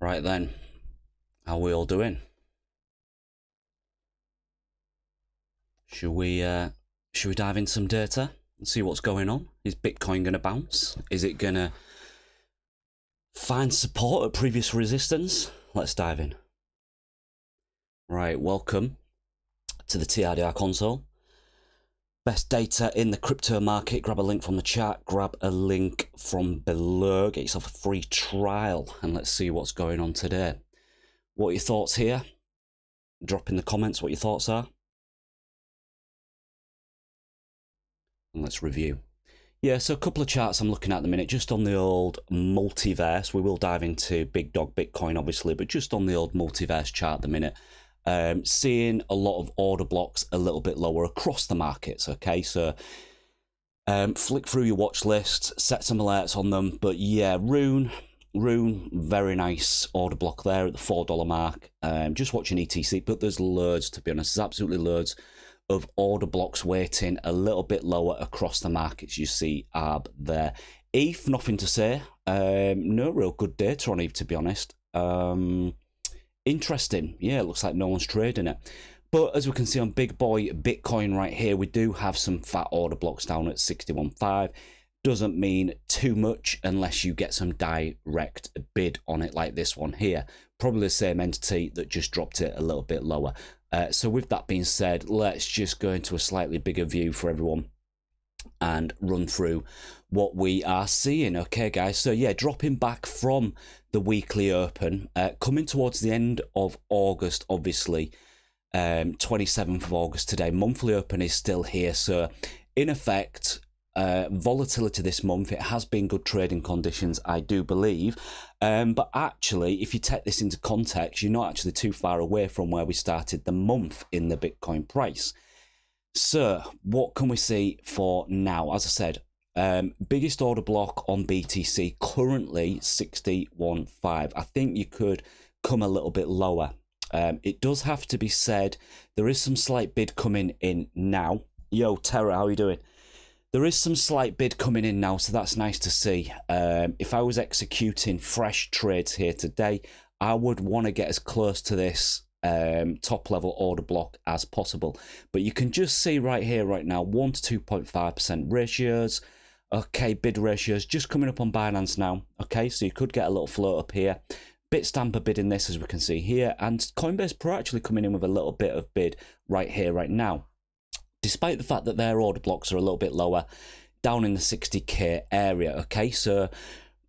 Right then, how are we all doing? Should we dive into some data and see what's going on? Is Bitcoin going to bounce? Is it going to find support at previous resistance? Let's dive in. Right, welcome to the TRDR console. Best data in the crypto market. Grab a link from the chat, grab a link from below, get yourself a free trial, and let's see what's going on today. What are your thoughts here? Drop in the comments what your thoughts are. And let's review. Yeah, so a couple of charts I'm looking at the minute, just on the old multiverse. We will dive into Big Dog Bitcoin, obviously, but just on the old multiverse chart at the minute. Seeing a lot of order blocks a little bit lower across the markets. Okay, so flick through your watch list, set some alerts on them. But yeah, Rune, very nice order block there at the $4 mark. Just watching ETC, but there's loads, to be honest. There's absolutely loads of order blocks waiting a little bit lower across the markets. You see ARB there. ETH, nothing to say. No real good data on ETH, to be honest. Interesting. Yeah, it looks like no one's trading it. But as we can see on Big Boy Bitcoin right here, we do have some fat order blocks down at 61.5. Doesn't mean too much unless you get some direct bid on it like this one here. Probably the same entity that just dropped it a little bit lower. So with that being said, let's just go into a slightly bigger view for everyone and run through what we are seeing. Okay, guys, so yeah, dropping back from the weekly open, coming towards the end of August, obviously, 27th of August today. Monthly open is still here, so in effect, volatility this month. It has been good trading conditions, I do believe, but actually, if you take this into context, you're not actually too far away from where we started the month in the Bitcoin price. So what can we see for now? As I said, biggest order block on BTC currently 61.5. I think you could come a little bit lower. It does have to be said, there is some slight bid coming in now. Yo, Terra, how are you doing? There is some slight bid coming in now, so that's nice to see. If I was executing fresh trades here today, I would want to get as close to this top level order block as possible. But you can just see right here, right now, 1 to 2.5% ratios. Okay, bid ratios just coming up on Binance now. Okay, so you could get a little float up here. Bitstamp bidding this, as we can see here, and Coinbase Pro actually coming in with a little bit of bid right here, right now. Despite the fact that their order blocks are a little bit lower, down in the 60k area. Okay, so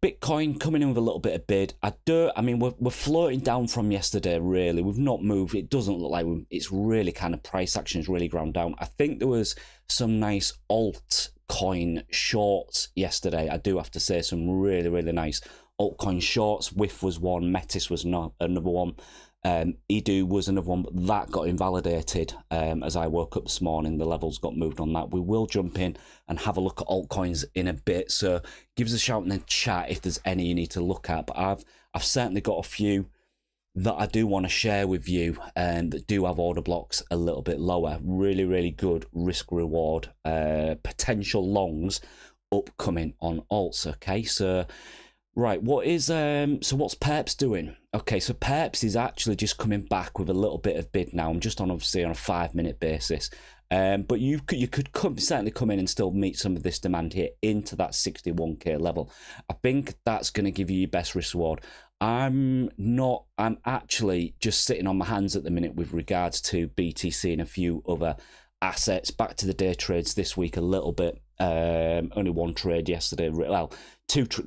Bitcoin coming in with a little bit of bid. I mean, we're floating down from yesterday, really. We've not moved. It doesn't look like it's really kind of price action is really ground down. I think there was some nice altcoin shorts yesterday. I do have to say, some really, really nice altcoin shorts. WIF was one, Metis was another one. Edu was another one, but that got invalidated as I woke up this morning. The levels got moved on that. We will jump in and have a look at altcoins in a bit, so give us a shout in the chat if there's any you need to look at. But I've certainly got a few that I do want to share with you that do have order blocks a little bit lower. Really, really good risk reward potential longs upcoming on alts. Okay, so right, what's Perps doing? Okay, so Perps is actually just coming back with a little bit of bid now. I'm just on, obviously, on a 5-minute basis. But you could certainly come in and still meet some of this demand here into that 61k level. I think that's going to give you your best risk reward. I'm actually just sitting on my hands at the minute with regards to BTC and a few other assets. Back to the day trades this week a little bit. Only one trade yesterday. Well,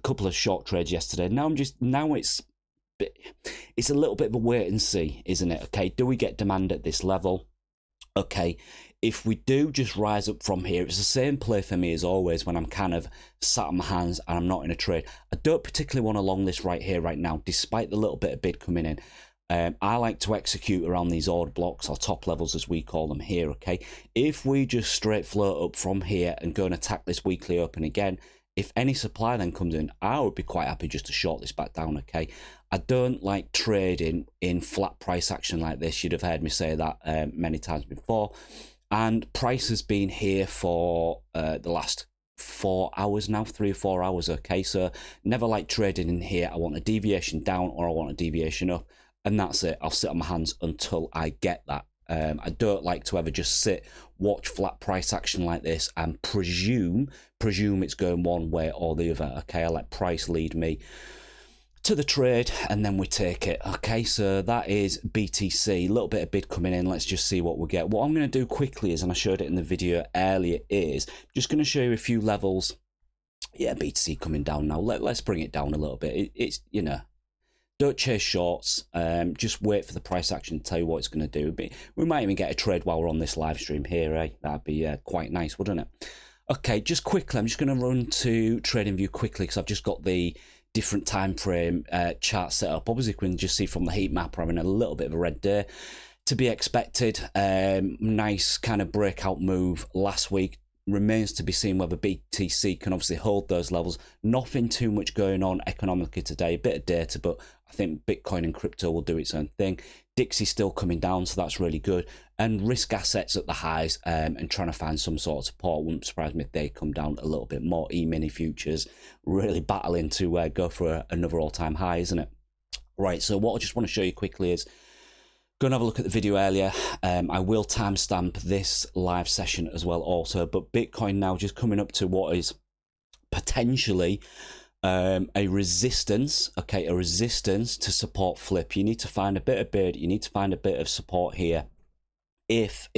couple of short trades yesterday. Now it's a little bit of a wait and see, isn't it? Okay, do we get demand at this level? Okay, if we do just rise up from here, it's the same play for me as always when I'm kind of sat on my hands and I'm not in a trade. I don't particularly want to long this right here, right now, despite the little bit of bid coming in. I like to execute around these order blocks, or top levels as we call them here, okay? If we just straight float up from here and go and attack this weekly open again, if any supply then comes in, I would be quite happy just to short this back down, okay? I don't like trading in flat price action like this. You'd have heard me say that many times before. And price has been here for the last 4 hours now, 3 or 4 hours, okay? So never like trading in here. I want a deviation down or I want a deviation up. And that's it. I'll sit on my hands until I get that. I don't like to ever just sit, watch flat price action like this and presume it's going one way or the other. Okay, I let price lead me to the trade and then we take it. Okay, so that is BTC. A little bit of bid coming in. Let's just see what we get. What I'm going to do quickly is, and I showed it in the video earlier, is just going to show you a few levels. Yeah, BTC coming down now. Let's bring it down a little bit. It's you know, don't chase shorts. Just wait for the price action to tell you what it's going to do. We might even get a trade while we're on this live stream here, eh? That'd be quite nice, wouldn't it? Okay, just quickly, I'm just going to run to TradingView quickly because I've just got the different time frame chart set up. Obviously, you can just see from the heat map, we're having a little bit of a red day. To be expected. Nice kind of breakout move last week. Remains to be seen whether BTC can obviously hold those levels. Nothing too much going on economically today. A bit of data, but I think Bitcoin and crypto will do its own thing. Dixie's still coming down, so that's really good. And risk assets at the highs and trying to find some sort of support. Wouldn't surprise me if they come down a little bit more. E-mini futures really battling to go for another all-time high, isn't it? Right, so what I just want to show you quickly is, go and have a look at the video earlier. I will timestamp this live session as well also. But Bitcoin now just coming up to what is potentially a resistance. Okay, a resistance to support flip. You need to find a bit of bid. You need to find a bit of support here. If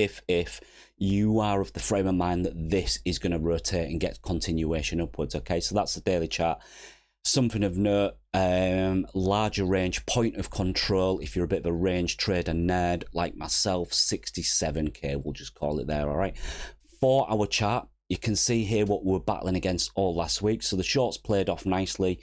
you are of the frame of mind that this is going to rotate and get continuation upwards. Okay, so that's the daily chart. Something of note, larger range, point of control. If you're a bit of a range trader nerd like myself, 67k, we'll just call it there, all right? 4 hour chart, you can see here what we were battling against all last week. So the shorts played off nicely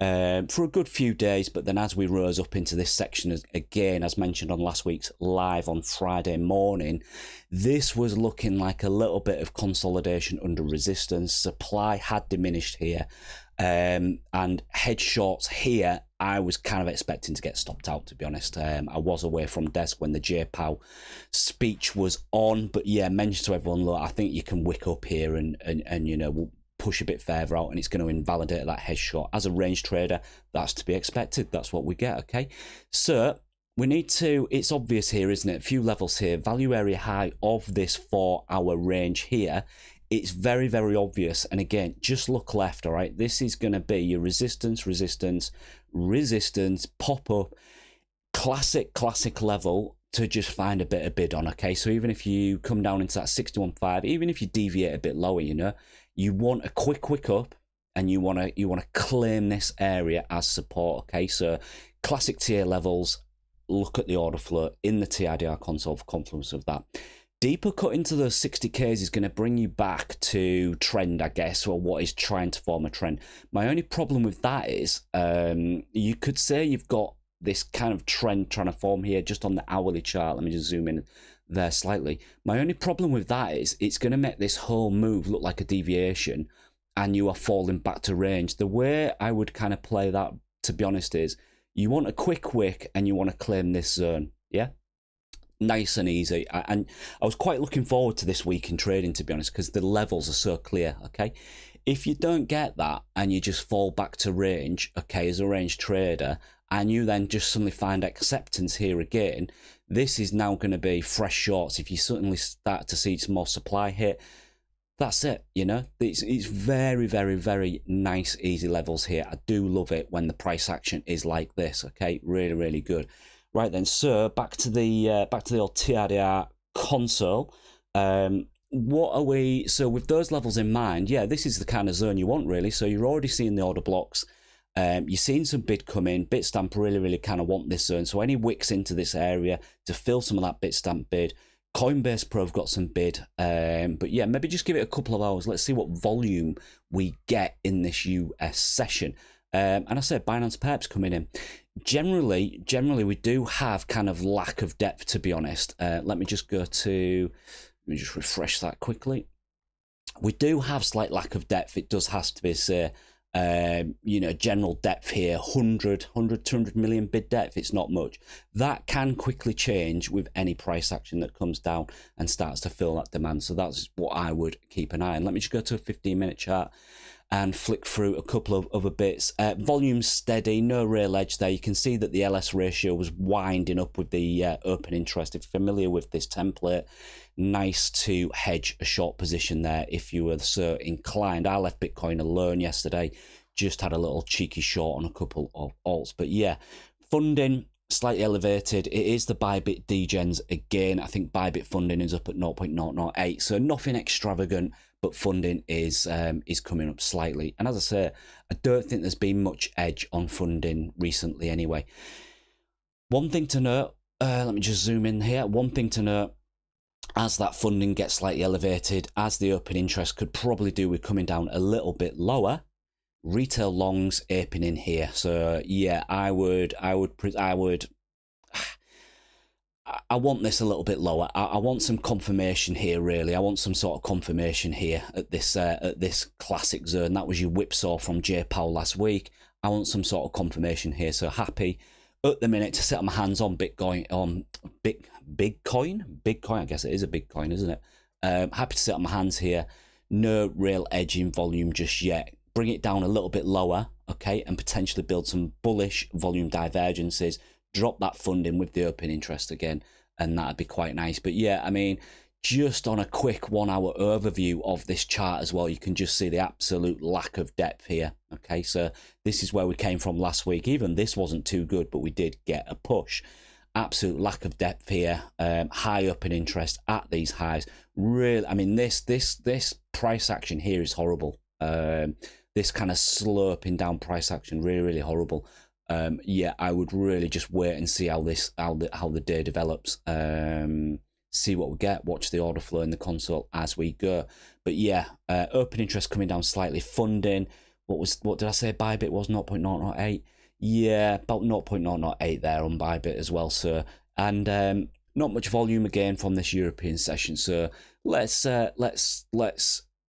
for a good few days, but then as we rose up into this section, again, as mentioned on last week's live on Friday morning, this was looking like a little bit of consolidation under resistance. Supply had diminished here. And hedge shorts here, I was kind of expecting to get stopped out, to be honest. I was away from desk when the JPOW speech was on, but yeah, mentioned to everyone, look, I think you can wick up here and you know, push a bit further out, and it's going to invalidate that hedge short. As a range trader, that's to be expected. That's what we get, okay? So we need to, it's obvious here, isn't it? A few levels here. Value area high of this 4 hour range here. It's very, very obvious. And again, just look left, all right? This is going to be your resistance, resistance, resistance, pop up. Classic level to just find a bit of bid on, okay? So even if you come down into that 61.5, even if you deviate a bit lower, you know, you want a quick up, and you want to claim this area as support, okay? So classic tier levels, look at the order flow in the TRDR console for confluence of that. Deeper cut into those 60Ks is going to bring you back to trend, I guess, or what is trying to form a trend. My only problem with that is you could say you've got this kind of trend trying to form here just on the hourly chart. Let me just zoom in there slightly. My only problem with that is it's going to make this whole move look like a deviation, and you are falling back to range. The way I would kind of play that, to be honest, is you want a quick wick and you want to claim this zone, yeah? Nice and easy. And I was quite looking forward to this week in trading, to be honest, because the levels are so clear, okay? If you don't get that and you just fall back to range, okay, as a range trader, and you then just suddenly find acceptance here again, this is now going to be fresh shorts. If you suddenly start to see some more supply hit, that's it, you know? It's very, very, very nice, easy levels here. I do love it when the price action is like this, okay? Really, really good. Right then, so back to the old TRDR console. What are we? So with those levels in mind, yeah, this is the kind of zone you want, really. So you're already seeing the order blocks. You're seeing some bid come in. Bitstamp really kind of want this zone. So any wicks into this area to fill some of that Bitstamp bid. Coinbase Pro have got some bid, but yeah, maybe just give it a couple of hours. Let's see what volume we get in this US session. And I said Binance Perps coming in. Generally, we do have kind of lack of depth, to be honest. Let me just refresh that quickly. We do have slight lack of depth. It does have to be, say, you know, general depth here, 200 million bid depth. It's not much. That can quickly change with any price action that comes down and starts to fill that demand. So that's what I would keep an eye on. Let me just go to a 15-minute chart and flick through a couple of other bits. Volume steady, no real edge there. You can see that the LS ratio was winding up with the open interest. If you're familiar with this template, nice to hedge a short position there if you were so inclined. I left Bitcoin alone yesterday, just had a little cheeky short on a couple of alts. But yeah, funding slightly elevated. It is the Bybit degens again. I think Bybit funding is up at 0.008, so nothing extravagant, but funding is coming up slightly. And as I say, I don't think there's been much edge on funding recently anyway. One thing to note, let me just zoom in here. One thing to note, as that funding gets slightly elevated, as the open interest could probably do with coming down a little bit lower, retail longs aping in here. So yeah, I want this a little bit lower. I want some confirmation here, really. I want some sort of confirmation here at this classic zone. That was your whipsaw from J Powell last week. I want some sort of confirmation here. So happy at the minute to sit on my hands on Bitcoin, on Bitcoin. I guess it is a big coin, isn't it? Happy to sit on my hands here. No real edge in volume just yet. Bring it down a little bit lower, okay, and potentially build some bullish volume divergences. Drop that funding with the open interest again, and that'd be quite nice. But yeah, I mean, just on a quick 1 hour overview of this chart as well, you can just see the absolute lack of depth here. Okay, so this is where we came from last week. Even this wasn't too good, but we did get a push. Absolute lack of depth here. High open interest at these highs. Really, I mean, this price action here is horrible. This kind of sloping down price action, really horrible. Yeah, I would really just wait and see how the day develops. See what we get. Watch the order flow in the console as we go. But yeah, open interest coming down slightly. Funding. What did I say? Bybit was 0.008. Yeah, about 0.008 there on Bybit as well. So and not much volume again from this European session. So let's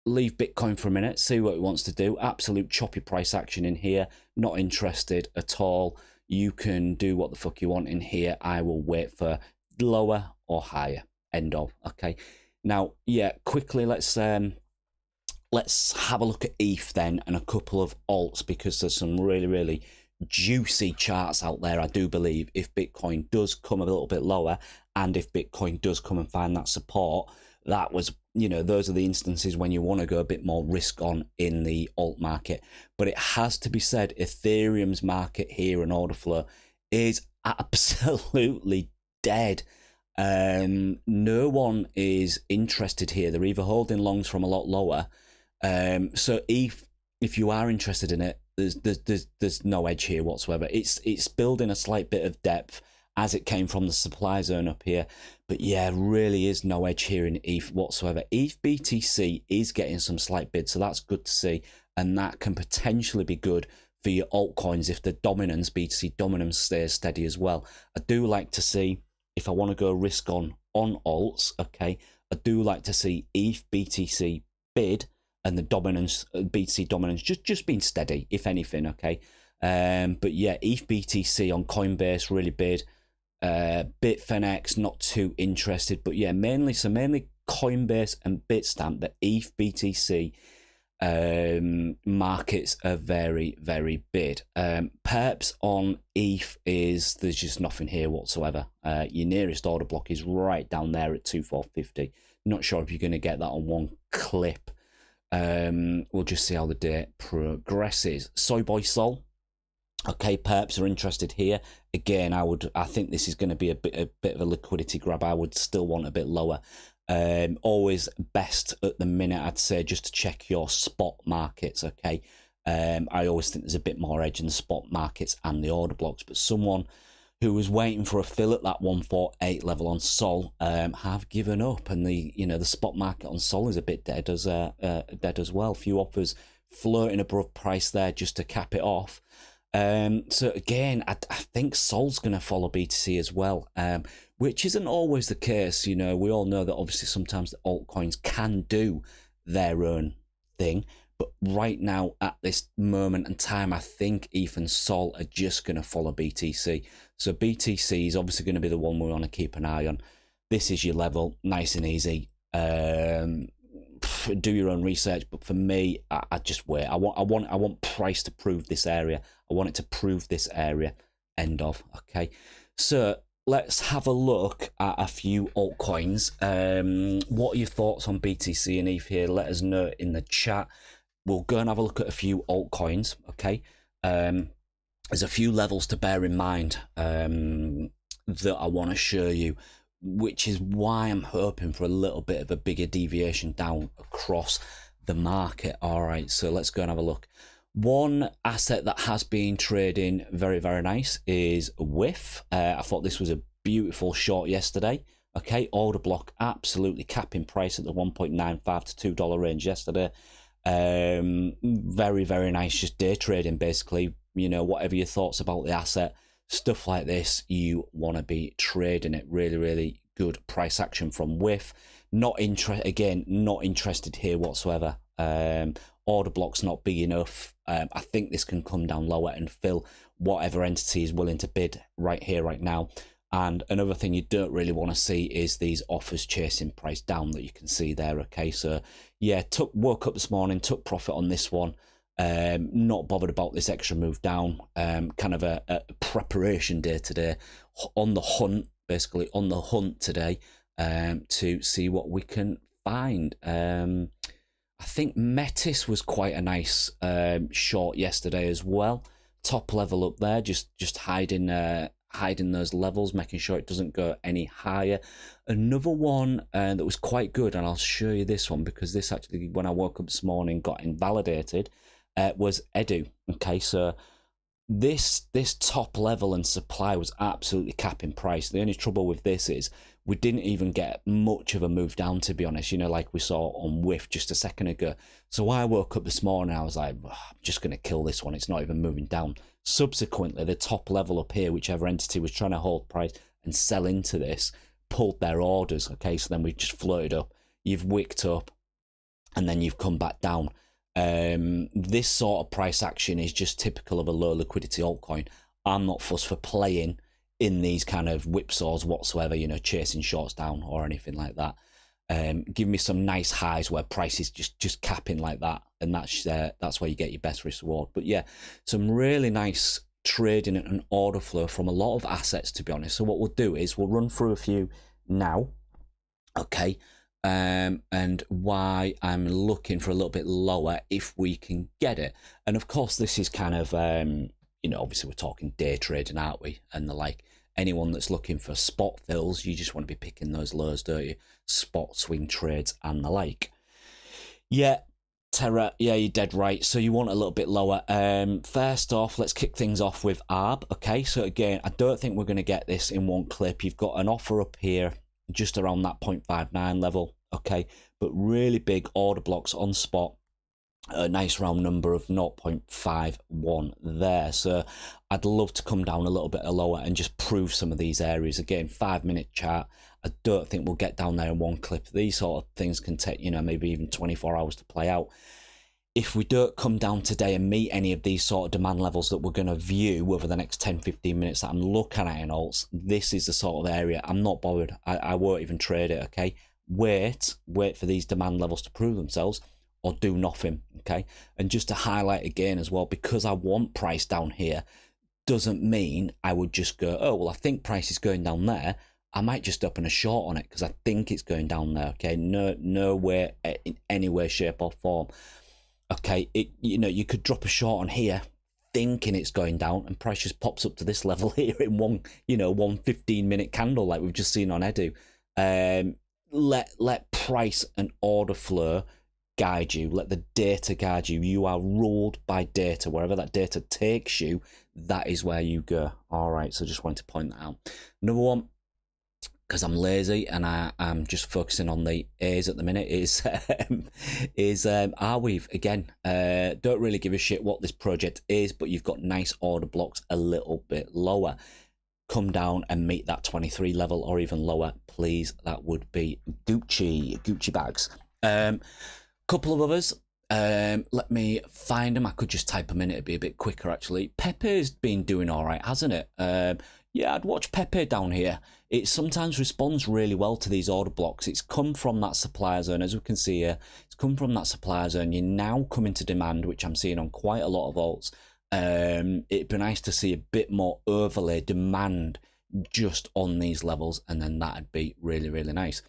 leave Bitcoin for a minute, see what it wants to do. Absolute choppy price action in here. Not interested at all. You can do what the fuck you want in here. I will wait for lower or higher. End of. Okay. Now, yeah, quickly let's have a look at ETH then and a couple of alts, because there's some really juicy charts out there. I do believe if Bitcoin does come a little bit lower, and if Bitcoin does come and find that support, that was, you know, those are the instances when you want to go a bit more risk on in the alt market. But it has to be said, Ethereum's market here and order flow is absolutely dead. No one is interested here. They're either holding longs from a lot lower. So if you are interested in it, there's no edge here whatsoever. It's building a slight bit of depth as it came from the supply zone up here. But yeah, really is no edge here in ETH whatsoever. ETH BTC is getting some slight bids, so that's good to see. And that can potentially be good for your altcoins if the dominance, BTC dominance, stays steady as well. I do like to see, if I want to go risk on alts, okay, I do like to see ETH BTC bid and the dominance, BTC dominance, just being steady, if anything, okay. But yeah, ETH BTC on Coinbase really bid. Bitfinex not too interested, but yeah, mainly Coinbase and Bitstamp, the ETH BTC markets are very bid. Perps on ETH there's just nothing here whatsoever. Your nearest order block is right down there at 2450. Not sure if you're going to get that on one clip. We'll just see how the day progresses. Soyboy Sol. Okay, perps are interested here. Again, I think this is going to be a bit of a liquidity grab. I would still want a bit lower. Always best at the minute, I'd say, just to check your spot markets. Okay, I always think there's a bit more edge in the spot markets and the order blocks. But someone who was waiting for a fill at that 148 level on Sol have given up, and the spot market on Sol is a bit dead as well. Few offers floating above price there just to cap it off. So again, I think Sol's going to follow BTC as well, which isn't always the case. You know, we all know that obviously sometimes the altcoins can do their own thing, but right now at this moment in time, I think ETH and Sol are just going to follow BTC. So BTC is obviously going to be the one we want to keep an eye on. This is your level, nice and easy. Do your own research, but for me, I just wait. I want price to prove this area. I want it to prove this area. End of. Okay, so let's have a look at a few altcoins. What are your thoughts on BTC and ETH here? Let us know in the chat. We'll go and have a look at a few altcoins. Okay, there's a few levels to bear in mind that I want to show you, which is why I'm hoping for a little bit of a bigger deviation down across the market. All right, so let's go and have a look. One asset that has been trading very nice is WIF. I thought this was a beautiful short yesterday. Okay, order block absolutely capping price at the $1.95 to $2 range yesterday. Very nice, just day trading basically. You know, whatever your thoughts about the asset, stuff like this, you want to be trading it. Really good price action from WIF. Not interested here whatsoever. Order block's not big enough. I think this can come down lower and fill whatever entity is willing to bid right here, right now. And another thing you don't really want to see is these offers chasing price down that you can see there. Okay, so yeah, woke up this morning, took profit on this one. Not bothered about this extra move down. Kind of a preparation day today, on the hunt, basically on the hunt today, to see what we can find. I think Metis was quite a nice short yesterday as well. Top level up there, just hiding those levels, making sure it doesn't go any higher. Another one that was quite good, and I'll show you this one because this actually, when I woke up this morning, got invalidated. Was Edu. Okay, so this top level and supply was absolutely capping price. The only trouble with this is we didn't even get much of a move down, to be honest, you know, like we saw on WIF just a second ago. So I woke up this morning, I was like, oh, I'm just going to kill this one. It's not even moving down. Subsequently, the top level up here, whichever entity was trying to hold price and sell into this, pulled their orders. Okay, so then we just floated up. You've wicked up. and then you've come back down. This sort of price action is just typical of a low liquidity altcoin. I'm not fussed for playing in these kind of whipsaws whatsoever, you know, chasing shorts down or anything like that. Give me some nice highs where prices just capping like that, and that's where you get your best risk reward. But yeah, some really nice trading and order flow from a lot of assets, to be honest. So what we'll do is we'll run through a few now, okay, and why I'm looking for a little bit lower if we can get it. And of course, this is kind of you know, obviously we're talking day trading, aren't we, and the like. Anyone that's looking for spot fills, you just want to be picking those lows, don't you? Spot swing trades and the like. Yeah, Terra, yeah, you're dead right. So you want a little bit lower. First off, let's kick things off with ARB. Okay, so again, I don't think we're going to get this in one clip. You've got an offer up here just around that 0.59 level. Okay, but really big order blocks on spot. A nice round number of 0.51 there. So I'd love to come down a little bit lower and just prove some of these areas. Again, 5-minute chart. I don't think we'll get down there in one clip. These sort of things can take, you know, maybe even 24 hours to play out. If we don't come down today and meet any of these sort of demand levels that we're going to view over the next 10-15 minutes that I'm looking at in alts, this is the sort of area I'm not bothered. I won't even trade it, okay? Wait for these demand levels to prove themselves, or do nothing, okay? And just to highlight again as well, because I want price down here, doesn't mean I would just go, oh, well, I think price is going down there. I might just open a short on it because I think it's going down there, okay? No way, in any way, shape or form. Okay, you know, you could drop a short on here thinking it's going down, and price just pops up to this level here in one 15-minute candle like we've just seen on Edu. Let price and order flow guide you. Let the data guide you. You are ruled by data. Wherever that data takes you, that is where you go. All right, so just wanted to point that out. Number one, because I'm lazy and I'm just focusing on the A's at the minute, is Arweave. Again, don't really give a shit what this project is, but you've got nice order blocks a little bit lower. Come down and meet that 23 level or even lower, please. That would be Gucci bags. Couple of others. Let me find them. I could just type them in. It'd be a bit quicker, actually. Pepe's been doing all right, hasn't it? Yeah, I'd watch Pepe down here. It sometimes responds really well to these order blocks. It's come from that supplier zone, as we can see here. It's come from that supplier zone. You're now coming to demand, which I'm seeing on quite a lot of alts. It'd be nice to see a bit more overlay demand just on these levels, and then that'd be really, really nice.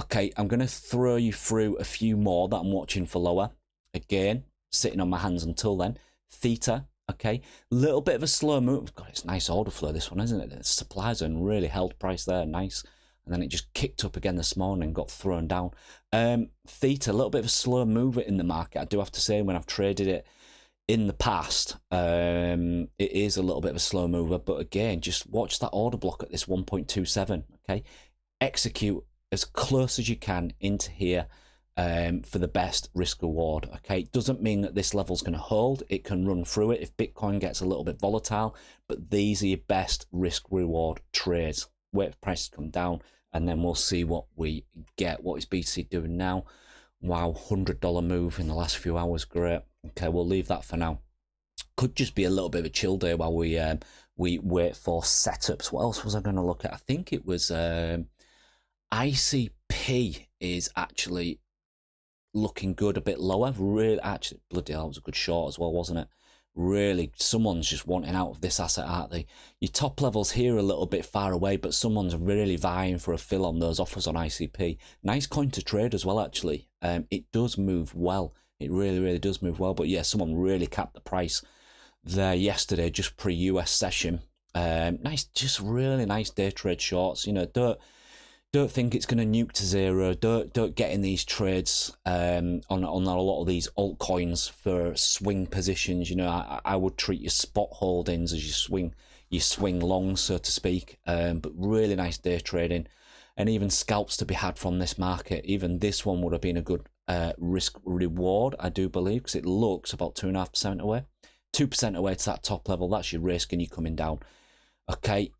Okay, I'm going to throw you through a few more that I'm watching for lower. Again, sitting on my hands until then. Theta, okay. Little bit of a slow move. God, it's nice order flow, this one, isn't it? The supply zone really held price there, nice. And then it just kicked up again this morning and got thrown down. Theta, a little bit of a slow mover in the market, I do have to say, when I've traded it in the past. It is a little bit of a slow mover, but again, just watch that order block at this 1.27, okay. Execute as close as you can into here for the best risk reward. Okay, it doesn't mean that this level's going to hold. It can run through it if Bitcoin gets a little bit volatile, but these are your best risk reward trades. Wait for prices to come down, and then we'll see what we get. What is BTC doing now? Wow, $100 move in the last few hours. Great. Okay, we'll leave that for now. Could just be a little bit of a chill day while we wait for setups. What else was I going to look at? I think it was ICP is actually looking good, a bit lower. Really, actually, bloody hell, it was a good short as well, wasn't it? Really, someone's just wanting out of this asset, aren't they? Your top levels here are a little bit far away, but someone's really vying for a fill on those offers on ICP. Nice coin to trade as well, actually. It does move well. It really, really does move well. But yeah, someone really capped the price there yesterday, just pre-US session. Nice, just really nice day trade shorts. You know, don't think it's going to nuke to zero. Don't get in these trades on a lot of these altcoins for swing positions. You know, I would treat your spot holdings as you swing long, so to speak. But really nice day trading, and even scalps to be had from this market. Even this one would have been a good risk reward, I do believe, because it looks about 2.5% away, 2% away to that top level. That's your risk, and you're coming down. Okay,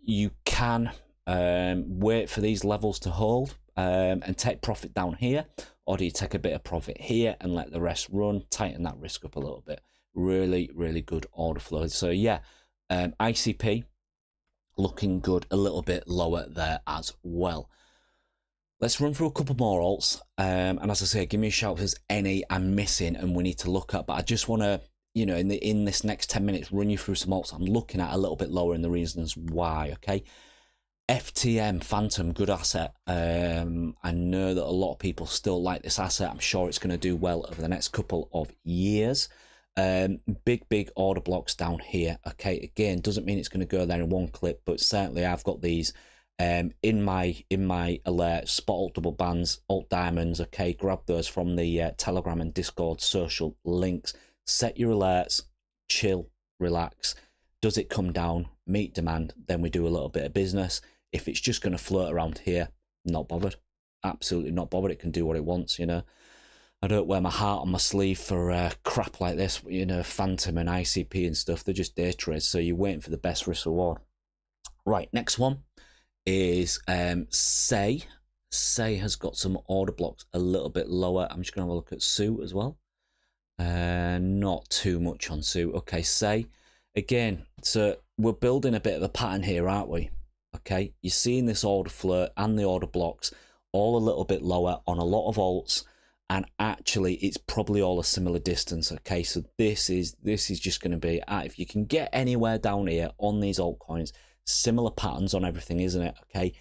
you can wait for these levels to hold. and take profit down here, or do you take a bit of profit here and let the rest run, tighten that risk up a little bit? Really, really good order flow. So yeah, ICP looking good, a little bit lower there as well. Let's run through a couple more alts, and as I say, give me a shout if there's any I'm missing and we need to look at. But I just want to, you know, in this next 10 minutes, run you through some alts I'm looking at a little bit lower and the reasons why. Okay, FTM Phantom, good asset. I know that a lot of people still like this asset. I'm sure it's going to do well over the next couple of years. Big order blocks down here. Okay, again, doesn't mean it's going to go there in one clip, but certainly I've got these in my alert, spot alt double bands, alt diamonds. Okay, grab those from the Telegram and Discord social links. Set your alerts, chill, relax. Does it come down, meet demand, then we do a little bit of business. If it's just going to float around here, not bothered. Absolutely not bothered. It can do what it wants, you know. I don't wear my heart on my sleeve for crap like this, you know, Phantom and ICP and stuff. They're just day trades, so you're waiting for the best risk reward. Right, next one is Say. Say has got some order blocks a little bit lower. I'm just going to have a look at Sue as well. Not too much on Sue. Okay, Say. Again, so we're building a bit of a pattern here, aren't we? Okay, you're seeing this order flow and the order blocks all a little bit lower on a lot of alts. And actually, it's probably all a similar distance. Okay, so this is just going to be, if you can get anywhere down here on these altcoins, similar patterns on everything, isn't it? Okay,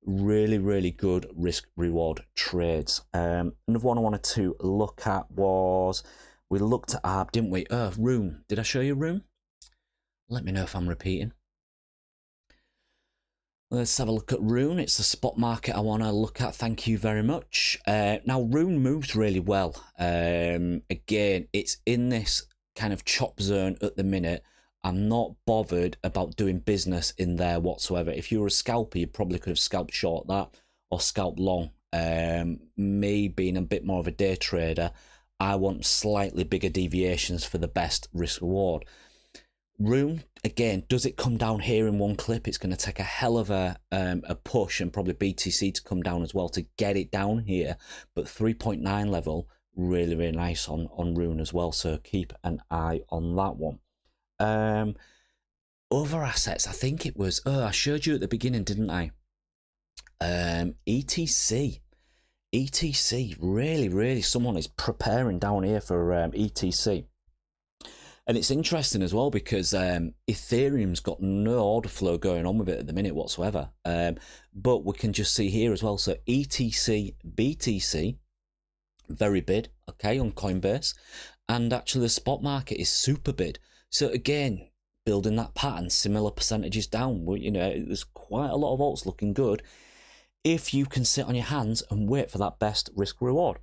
really, really good risk reward trades. Another one I wanted to look at was, we looked at ARB, didn't we? Room. Did I show you Room? Let me know if I'm repeating. Let's have a look at Rune. It's the spot market I want to look at. Thank you very much. Now, Rune moves really well. Again, it's in this kind of chop zone at the minute. I'm not bothered about doing business in there whatsoever. If you were a scalper, you probably could have scalped short that or scalped long. Me being a bit more of a day trader, I want slightly bigger deviations for the best risk reward. Rune, again, does it come down here in one clip? It's going to take a hell of a push and probably BTC to come down as well to get it down here. But 3.9 level, really, really nice on Rune as well. So keep an eye on that one. Other assets, I think it was, I showed you at the beginning, didn't I? ETC. ETC, really, someone is preparing down here for ETC. And it's interesting as well because Ethereum's got no order flow going on with it at the minute whatsoever. But we can just see here as well. So ETC, BTC, very bid, okay, on Coinbase. And actually the spot market is super bid. So again, building that pattern, similar percentages down. You know, there's quite a lot of alts looking good if you can sit on your hands and wait for that best risk reward.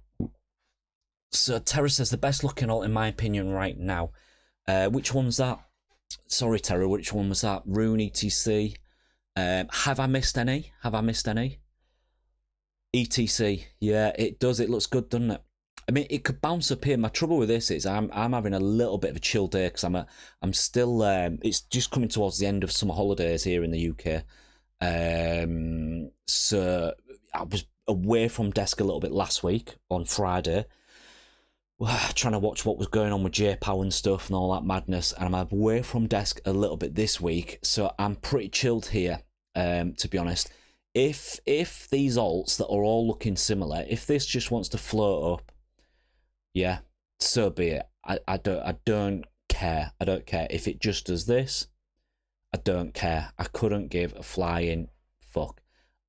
So Terra says the best looking alt in my opinion right now. Which one's that? Sorry, Terra, which one was that? Rune, ETC. Have I missed any? ETC. Yeah, it does. It looks good, doesn't it? I mean, it could bounce up here. My trouble with this is I'm having a little bit of a chill day because I'm still it's just coming towards the end of summer holidays here in the UK. So I was away from desk a little bit last week on Friday, trying to watch what was going on with JPow and stuff and all that madness, and I'm away from desk a little bit this week, so I'm pretty chilled here, to be honest. If these alts that are all looking similar, if this just wants to float up, yeah, so be it. I don't care. If it just does this, I don't care. I couldn't give a flying fuck.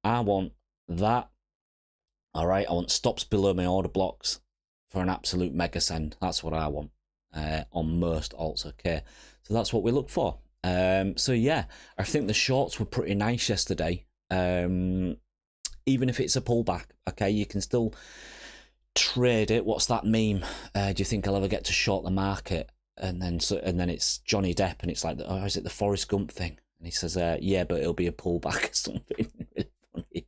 I want that. All right, I want stops below my order blocks for an absolute mega send. That's what I want on most alts, okay? So that's what we look for. So yeah, I think the shorts were pretty nice yesterday. Even if it's a pullback, okay, you can still trade it. What's that meme? Do you think I'll ever get to short the market? And then it's Johnny Depp, and it's like, oh, is it the Forrest Gump thing? And he says, yeah, but it'll be a pullback or something. Really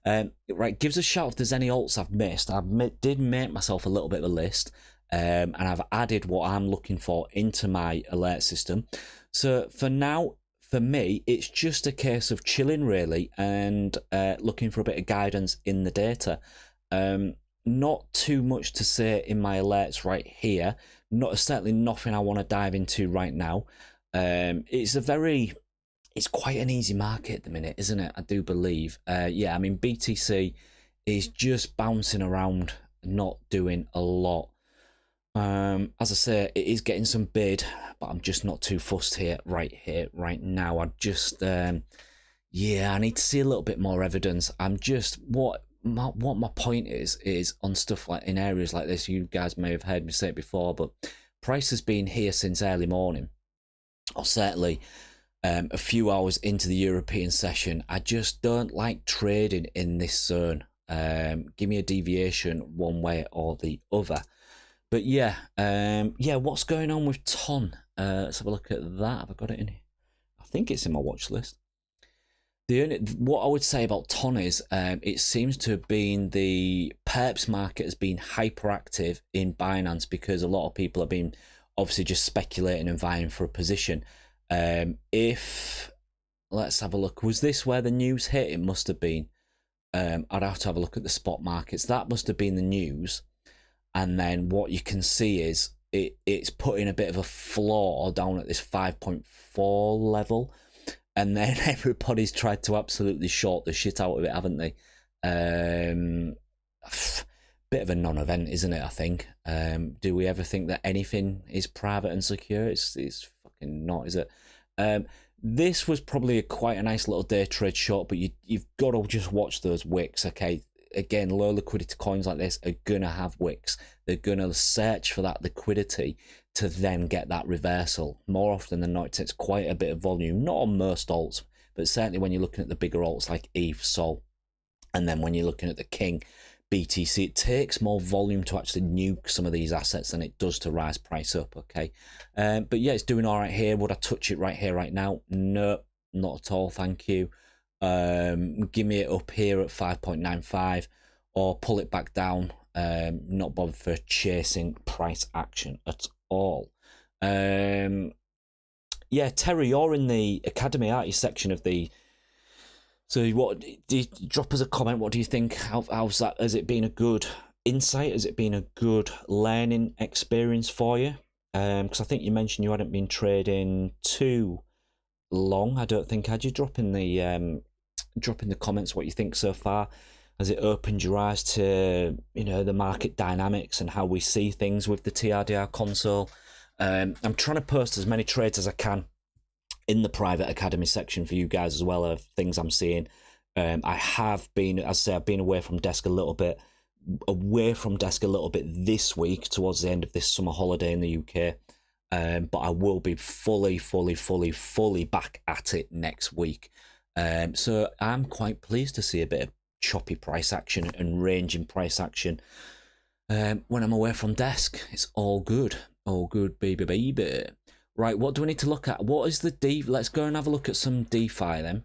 funny. Right, give us a shout if there's any alts I've missed. I did make myself a little bit of a list, and I've added what I'm looking for into my alert system. So for now, for me, it's just a case of chilling really and looking for a bit of guidance in the data. Not too much to say in my alerts right here. Certainly nothing I want to dive into right now. It's quite an easy market at the minute, isn't it? I do believe. Yeah, I mean, BTC is just bouncing around, not doing a lot. As I say, it is getting some bid, but I'm just not too fussed here, right now. I just, yeah, I need to see a little bit more evidence. I'm just, what my point is on stuff like in areas like this, you guys may have heard me say it before, but price has been here since early morning, or certainly a few hours into the European session. I just don't like trading in this zone. Give me a deviation one way or the other. But yeah, what's going on with TON? Let's have a look at that. Have I got it in here? I think it's in my watch list. What I would say about TON is it seems to have been the perps market has been hyperactive in Binance because a lot of people have been obviously just speculating and vying for a position. Let's have a look. Was this where the news hit? It must have been. I'd have to have a look at the spot markets. That must have been the news. And then what you can see is it's putting a bit of a floor down at this 5.4 level. And then everybody's tried to absolutely short the shit out of it, haven't they? Bit of a non-event, isn't it, I think? Do we ever think that anything is private and secure? It's fucking not, is it? This was probably quite a nice little day trade short, but you've got to just watch those wicks, okay? Again, low liquidity coins like this are going to have wicks. They're going to search for that liquidity to then get that reversal. More often than not, it takes quite a bit of volume. Not on most alts, but certainly when you're looking at the bigger alts like ETH, SOL, and then when you're looking at the King, BTC, it takes more volume to actually nuke some of these assets than it does to rise price up, okay? But yeah, it's doing all right here. Would I touch it right here, right now? No, not at all, thank you. Give me it up here at 5.95 or pull it back down. Not bothered for chasing price action at all. Yeah, Terry, you're in the Academy, aren't you, section of the... So what, do you drop us a comment? What do you think? How's that? Has it been a good insight? Has it been a good learning experience for you? Because I think you mentioned you hadn't been trading too long. I don't think. Had you drop in the comments what you think so far? Has it opened your eyes to the market dynamics and how we see things with the TRDR console? I'm trying to post as many trades as I can in the private academy section for you guys as well of things I'm seeing. I have been, as I say, I've been away from desk a little bit this week towards the end of this summer holiday in the UK. But I will be fully back at it next week. So I'm quite pleased to see a bit of choppy price action and range in price action when I'm away from desk. It's all good, baby. Right, what do we need to look at? What is the let's go and have a look at some DeFi then.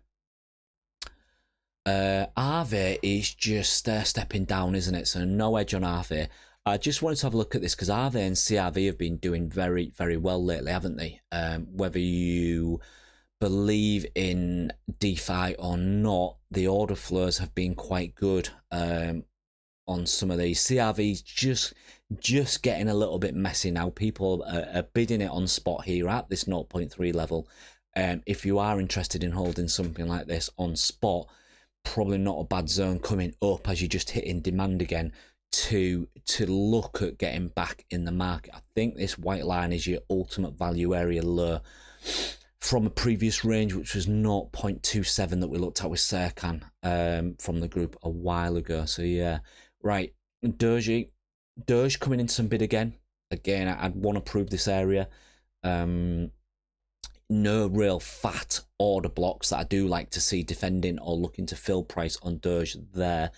Aave is just stepping down, isn't it? So no edge on Aave. I just wanted to have a look at this because Aave and CRV have been doing very well lately, haven't they? Whether you believe in DeFi or not, the order flows have been quite good on some of these. CRV's just getting a little bit messy now. People are bidding it on spot here at this 0.3 level. If you are interested in holding something like this on spot, probably not a bad zone coming up as you're just hitting demand again to look at getting back in the market. I think this white line is your ultimate value area low from a previous range, which was 0.27 that we looked at with Serkan from the group a while ago. So yeah, right, Doge coming in some bid again. I'd want to prove this area. No real fat order blocks that I do like to see defending or looking to fill price on Doge there.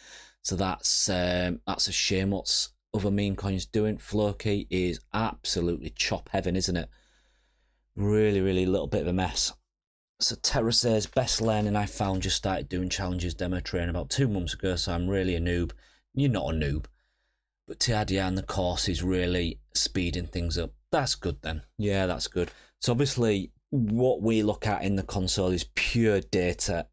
So that's a shame. What's other meme coins doing? Floki is absolutely chop heaven, isn't it? Really a little bit of a mess. So Terra says, best learning I found, just started doing challenges demo train about 2 months ago, so I'm really a noob. You're not a noob, but TRDR and the course is really speeding things up. That's good then. Yeah, that's good. So obviously what we look at in the console is pure data,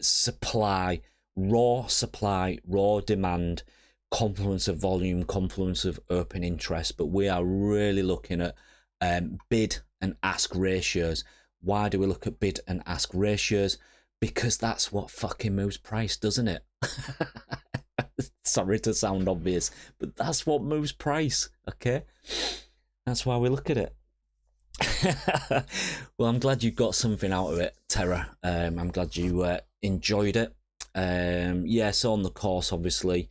supply, raw demand, confluence of volume, confluence of open interest. But we are really looking at bid and ask ratios. Why do we look at bid and ask ratios? Because that's what fucking moves price, doesn't it? Sorry to sound obvious, but that's what moves price, okay? That's why we look at it. Well, I'm glad you got something out of it, Terra. I'm glad you enjoyed it. Yeah, so on the course, obviously,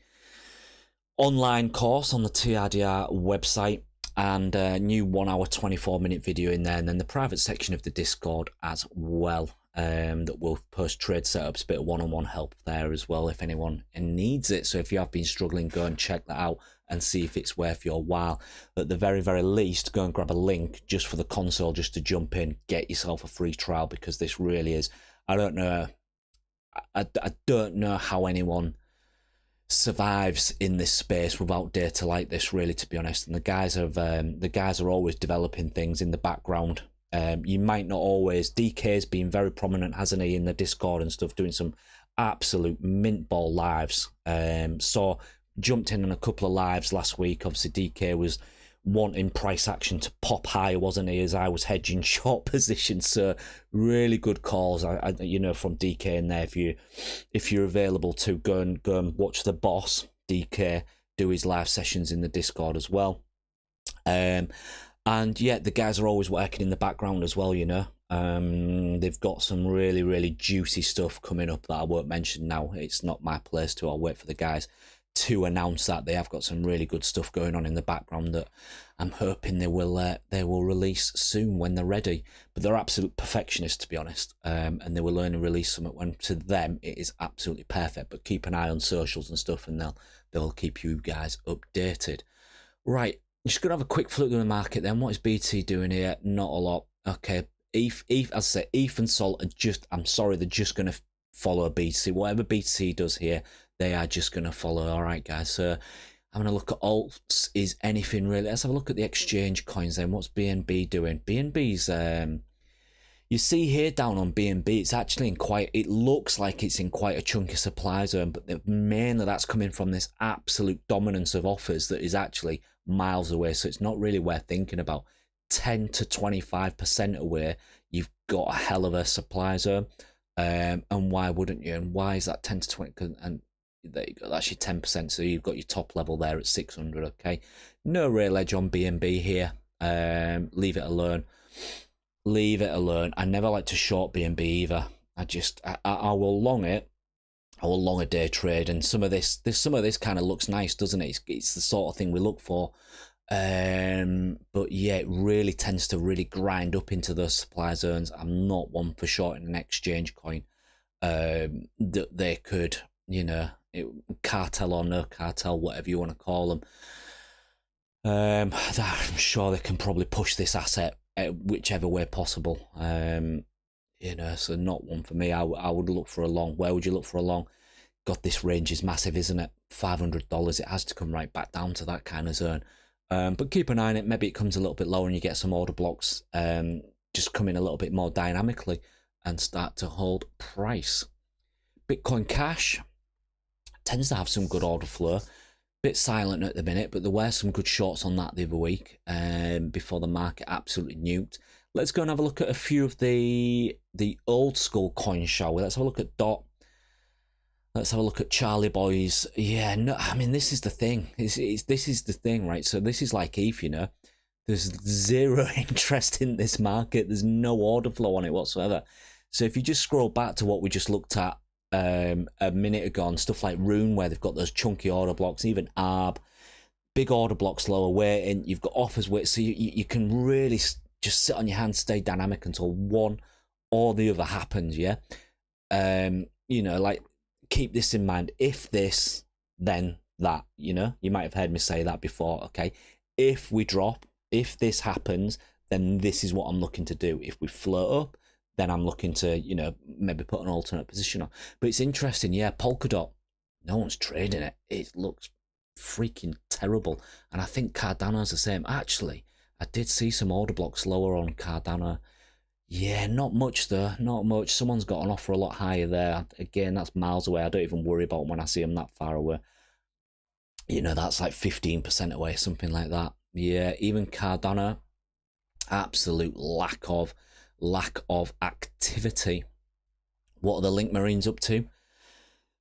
online course on the TRDR website, and a new 1 hour 24-minute video in there, and then the private section of the Discord as well, that will post trade setups, bit of one-on-one help there as well if anyone needs it. So if you have been struggling, go and check that out and see if it's worth your while. At the very, very least, go and grab a link just for the console, just to jump in, get yourself a free trial, because this really is, I don't know how anyone survives in this space without data like this, really, to be honest. And the guys are always developing things in the background. You might not always. DK's been very prominent, hasn't he, in the Discord and stuff, doing some absolute mint ball lives. So jumped in on a couple of lives last week. Obviously DK was wanting price action to pop high, wasn't he, as I was hedging short positions. So really good calls, I you know, from DK in there. If you're available to go and watch the boss DK do his live sessions in the Discord as well. And yeah, the guys are always working in the background as well, you know. They've got some really, really juicy stuff coming up that I won't mention now. It's not my place to. I'll wait for the guys to announce that. They have got some really good stuff going on in the background that I'm hoping they will release soon when they're ready. But they're absolute perfectionists, to be honest, and they will only release something when to them it is absolutely perfect. But keep an eye on socials and stuff, and they'll keep you guys updated. Right, I'm just gonna have a quick flick through the market then. What is BT doing here? Not a lot. Okay, ETH, as I say, ETH and SALT are just, I'm sorry, they're just gonna follow BTC. Whatever BTC does here, they are just going to follow. All right, guys. So I'm going to look at alts. Is anything really? Let's have a look at the exchange coins then. What's BNB doing? BNB's, you see here down on BNB, it's actually in quite, it looks like it's in quite a chunky supply zone, but mainly that's coming from this absolute dominance of offers that is actually miles away. So it's not really worth thinking about. 10 to 25% away, you've got a hell of a supply zone. And why wouldn't you? And why is that 10 to 20? And there you go, that's your 10%. So you've got your top level there at 600. Okay, no real edge on BNB here. Leave it alone. Leave it alone. I never like to short BNB either. I will long it. I will long a day trade. And some of this kind of looks nice, doesn't it? It's the sort of thing we look for. But yeah, it really tends to really grind up into those supply zones. I'm not one for shorting an exchange coin. That they could, you know, cartel or no cartel, whatever you want to call them. I'm sure they can probably push this asset whichever way possible. You know, so not one for me. I would look for a long. Where would you look for a long? God, this range is massive, isn't it? $500. It has to come right back down to that kind of zone. But keep an eye on it. Maybe it comes a little bit lower and you get some order blocks just come in a little bit more dynamically and start to hold price. Bitcoin Cash tends to have some good order flow. Bit silent at the minute, but there were some good shorts on that the other week before the market absolutely nuked. Let's go and have a look at a few of the old school coins, shall we? Let's have a look at DOT. Let's have a look at Charlie Boys. Yeah, no, I mean, this is the thing. This is the thing, right? So this is like ETH, you know. There's zero interest in this market. There's no order flow on it whatsoever. So if you just scroll back to what we just looked at a minute ago on stuff like Rune, where they've got those chunky order blocks, even ARB, big order blocks lower weight, you've got offers weight, so you can really just sit on your hands, stay dynamic until one or the other happens, yeah? You know, like, keep this in mind. If this, then that, you know? You might have heard me say that before, okay? If we drop, if this happens, then this is what I'm looking to do. If we float up, then I'm looking to, you know, maybe put an alternate position on. But it's interesting, yeah, Polkadot, no one's trading it. It looks freaking terrible. And I think Cardano's the same. Actually, I did see some order blocks lower on Cardano. Yeah, not much though, not much. Someone's got an offer a lot higher there. Again, that's miles away. I don't even worry about when I see them that far away. You know, that's like 15% away, something like that. Yeah, even Cardano, absolute lack of activity. What are the Link Marines up to?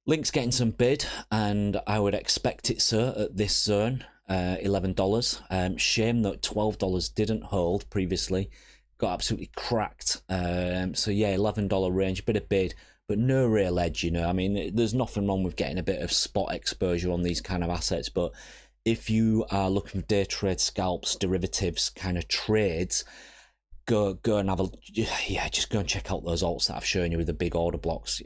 Link's getting some bid, and I would expect it, sir, at this zone, $11. Shame that $12 didn't hold previously. Got absolutely cracked. So yeah, $11 range, bit of bid, but no real edge, you know. I mean, there's nothing wrong with getting a bit of spot exposure on these kind of assets, but if you are looking for day trade, scalps, derivatives kind of trades, go and have a, yeah, just go and check out those alts that I've shown you with the big order blocks.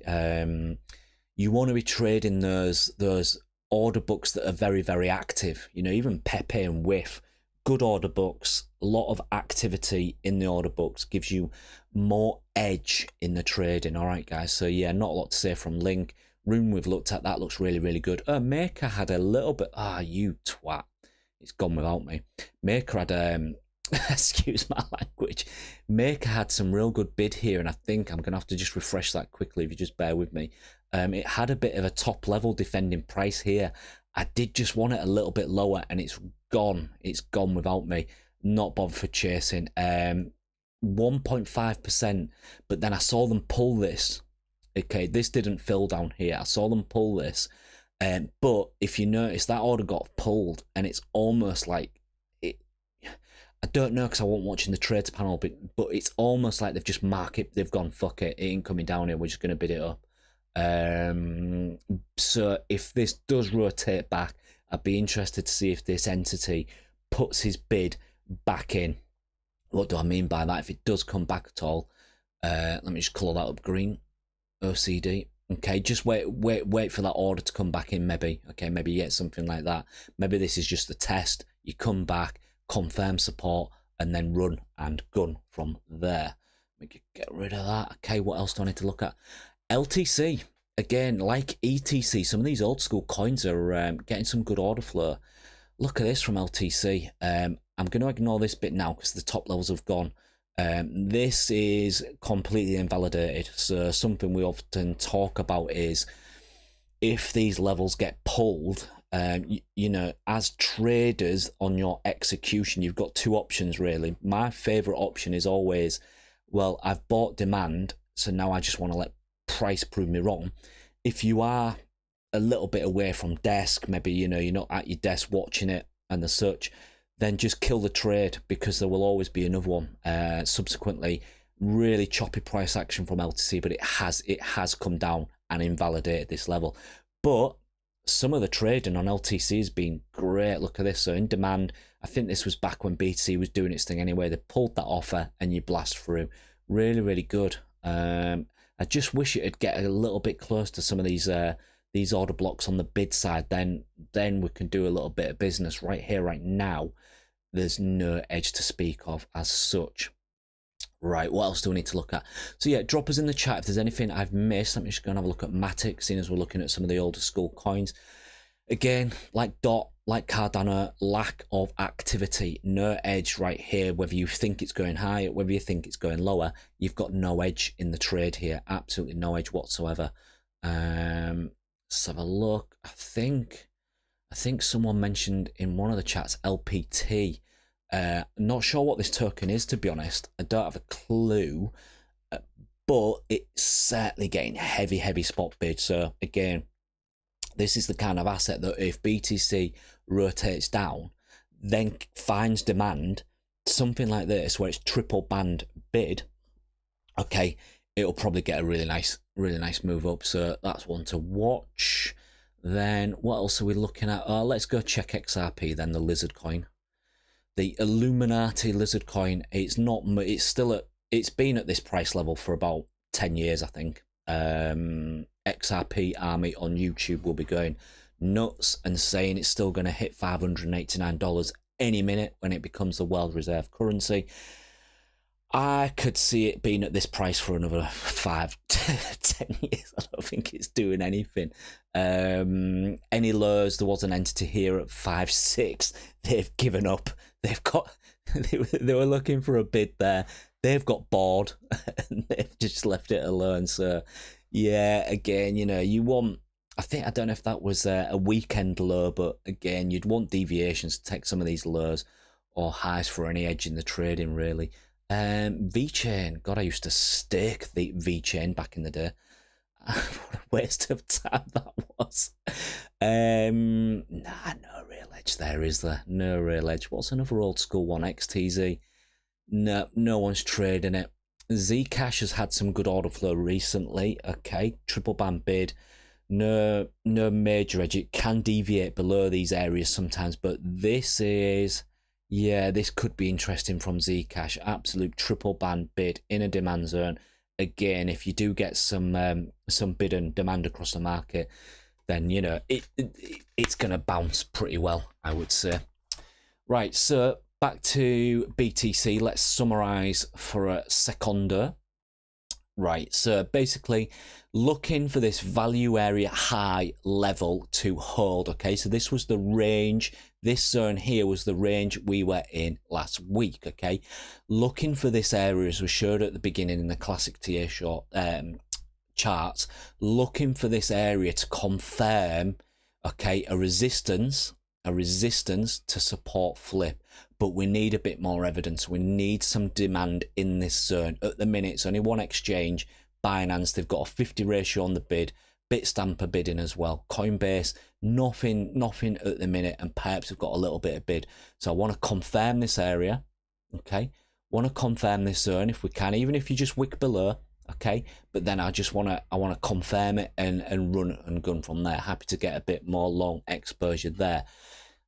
You want to be trading those order books that are very, very active. You know, even Pepe and Whiff, good order books, a lot of activity in the order books gives you more edge in the trading. All right, guys. So yeah, not a lot to say from Link. Rune we've looked at, that looks really, really good. Maker had a little bit, you twat. It's gone without me. Maker had excuse my language. Maker had some real good bid here, and I think I'm gonna have to just refresh that quickly if you just bear with me. It had a bit of a top level defending price here. I did just want it a little bit lower, and it's gone. It's gone without me. Not bothered for chasing. 1.5%, but then I saw them pull this. Okay, this didn't fill down here. I saw them pull this, but if you notice, that order got pulled, and it's almost like it. I don't know because I wasn't watching the trades panel, but it's almost like they've just marked it. They've gone, fuck it, it ain't coming down here. We're just gonna bid it up. So if this does rotate back, I'd be interested to see if this entity puts his bid back in. What do I mean by that? If it does come back at all, let me just colour that up green. OCD. Okay, just wait for that order to come back in, maybe. Okay, maybe you get something like that. Maybe this is just a test. You come back, confirm support, and then run and gun from there. Let me get rid of that. Okay, what else do I need to look at? LTC. Again, like ETC, some of these old school coins are getting some good order flow. Look at this from LTC. I'm going to ignore this bit now because the top levels have gone. This is completely invalidated. So something we often talk about is if these levels get pulled, you know, as traders on your execution, you've got two options really. My favorite option is always, well, I've bought demand, so now I just want to let price prove me wrong. If you are a little bit away from desk, maybe, you know, you're not at your desk watching it and the such, then just kill the trade because there will always be another one. Subsequently, really choppy price action from LTC, but it has come down and invalidated this level. But some of the trading on LTC has been great. Look at this. So in demand, I think this was back when BTC was doing its thing anyway. They pulled that offer and you blast through. Really, really good. I just wish it'd get a little bit close to some of these order blocks on the bid side. Then we can do a little bit of business. Right here, right now, there's no edge to speak of as such. Right, what else do we need to look at? So yeah, drop us in the chat if there's anything I've missed. Let me just go and have a look at Matic, seeing as we're looking at some of the older school coins. Again, like DOT, like Cardano, lack of activity, no edge right here. Whether you think it's going high, whether you think it's going lower, you've got no edge in the trade here. Absolutely no edge whatsoever. Let's have a look. I think someone mentioned in one of the chats LPT. Not sure what this token is, to be honest. I don't have a clue, but it's certainly getting heavy spot bid. So again, this is the kind of asset that if BTC rotates down, then finds demand, something like this where it's triple band bid, okay, it'll probably get a really nice move up. So that's one to watch. Then what else are we looking at? Let's go check XRP then, the lizard coin. The Illuminati lizard coin, it's been at this price level for about 10 years, I think. XRP Army on YouTube will be going nuts and saying it's still going to hit $589 any minute when it becomes the world reserve currency. I could see it being at this price for another 5 to 10 years. I don't think it's doing anything. Any lows, there was an entity here at 5.6. They've given up. they were looking for a bid there. They've got bored and they've just left it alone. So yeah, again, you know, you want, I don't know if that was a weekend low, but again, you'd want deviations to take some of these lows or highs for any edge in the trading, really. V-Chain, God, I used to stake the V-Chain back in the day. What a waste of time that was. No real edge there, is there? No real edge. What's another old school one? XTZ. No one's trading it. Zcash has had some good order flow recently. Okay, triple band bid. No major edge. It can deviate below these areas sometimes, but this is, yeah, this could be interesting from Zcash. Absolute triple band bid in a demand zone. Again, if you do get some bid and demand across the market, then you know it's gonna bounce pretty well, I would say. Right, so back to BTC. Let's summarize for a seconder. Right, so basically looking for this value area high level to hold. Okay, so this was the range. This zone here was the range we were in last week. Okay, looking for this area as we showed at the beginning in the classic TA short charts, looking for this area to confirm, okay, a resistance to support flip. But we need a bit more evidence. We need some demand in this zone. At the minute, it's only one exchange, Binance. They've got a 50 ratio on the bid. Bitstamp are bidding as well. Coinbase, nothing at the minute, and perhaps have got a little bit of bid. So I want to confirm this area, okay? Want to confirm this zone if we can, even if you just wick below, okay? But then I want to confirm it and run and gun from there. Happy to get a bit more long exposure there.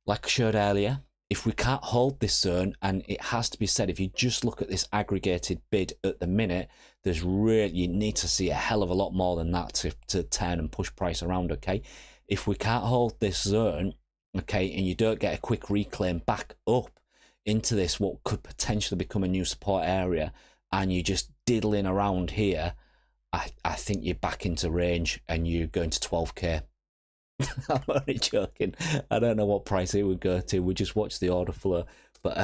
Like I showed earlier, if we can't hold this zone, and it has to be said, if you just look at this aggregated bid at the minute, there's really, you need to see a hell of a lot more than that to turn and push price around, okay? If we can't hold this zone, okay, and you don't get a quick reclaim back up into this, what could potentially become a new support area, and you're just diddling around here, I think you're back into range and you're going to 12k. I'm only joking. I don't know what price it would go to. We just watch the order flow, but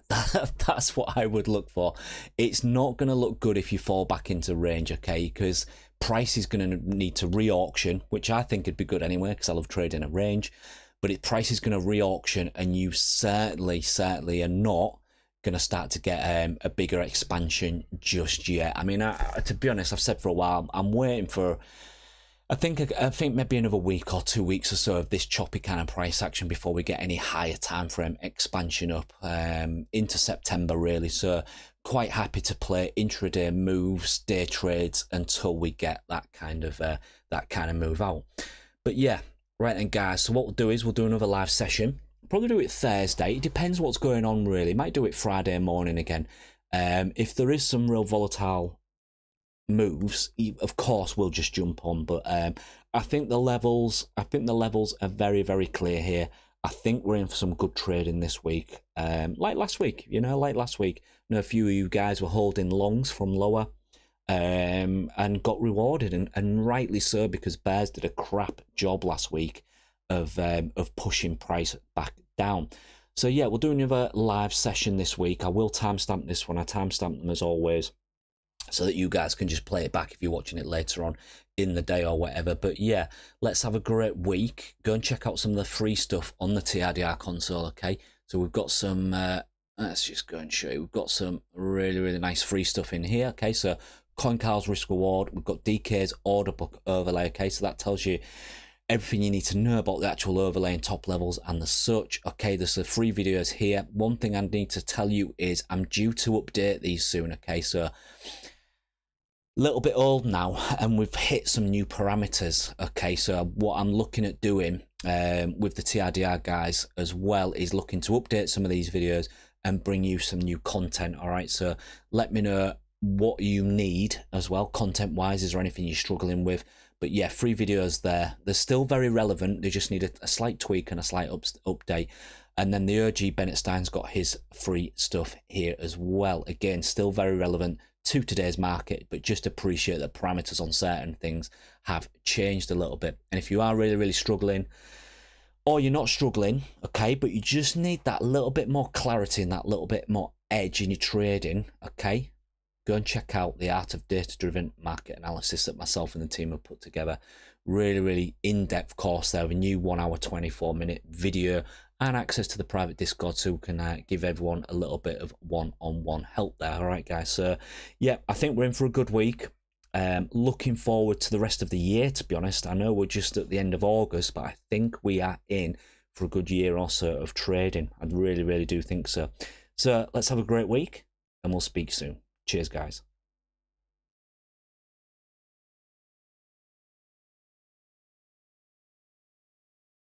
that's what I would look for. It's not going to look good if you fall back into range, okay? Because price is going to need to re-auction, which I think would be good anyway, because I love trading a range. But price is going to re-auction, and you certainly are not going to start to get a bigger expansion just yet. I mean, to be honest, I've said for a while, I'm waiting for, I think maybe another week or 2 weeks or so of this choppy kind of price action before we get any higher time frame expansion up into September, really. So quite happy to play intraday moves, day trades until we get that kind of move out. But yeah, right then, guys. So what we'll do is we'll do another live session. Probably do it Thursday. It depends what's going on, really. Might do it Friday morning again. If there is some real volatile moves, of course we'll just jump on, but I think the levels are very, very clear here. I think we're in for some good trading this week, like last week. You know, a few of you guys were holding longs from lower and got rewarded, and rightly so, because bears did a crap job last week of pushing price back down. So yeah, we'll do another live session this week. I will timestamp this one. I timestamp them as always, so that you guys can just play it back if you're watching it later on in the day or whatever. But yeah, let's have a great week. Go and check out some of the free stuff on the TRDR console, okay? So we've got some, let's just go and show you. We've got some really, really nice free stuff in here, okay? So CoinCarl's risk reward. We've got DK's order book overlay, okay? So that tells you everything you need to know about the actual overlay and top levels and the such. Okay, there's the free videos here. One thing I need to tell you is I'm due to update these soon, okay? So little bit old now, and we've hit some new parameters. Okay, so what I'm looking at doing with the TRDR guys as well is looking to update some of these videos and bring you some new content. All right, so let me know what you need as well, content wise. Is there anything you're struggling with? But yeah, free videos there. They're still very relevant. They just need a slight tweak and a slight update. And then the OG Bennett Stein's got his free stuff here as well. Again, still very relevant to today's market, but just appreciate that parameters on certain things have changed a little bit. And if you are really, really struggling, or you're not struggling, okay, but you just need that little bit more clarity and that little bit more edge in your trading, okay, go and check out the Art of Data-Driven Market Analysis that myself and the team have put together. Really in-depth course there, a new 1 hour 24-minute video and access to the private Discord, so we can give everyone a little bit of one-on-one help there. All right, guys, so yeah, I think we're in for a good week. Looking forward to the rest of the year, to be honest. I know we're just at the end of August, but I think we are in for a good year or so of trading. I really do think so. So let's have a great week, and we'll speak soon. Cheers, guys.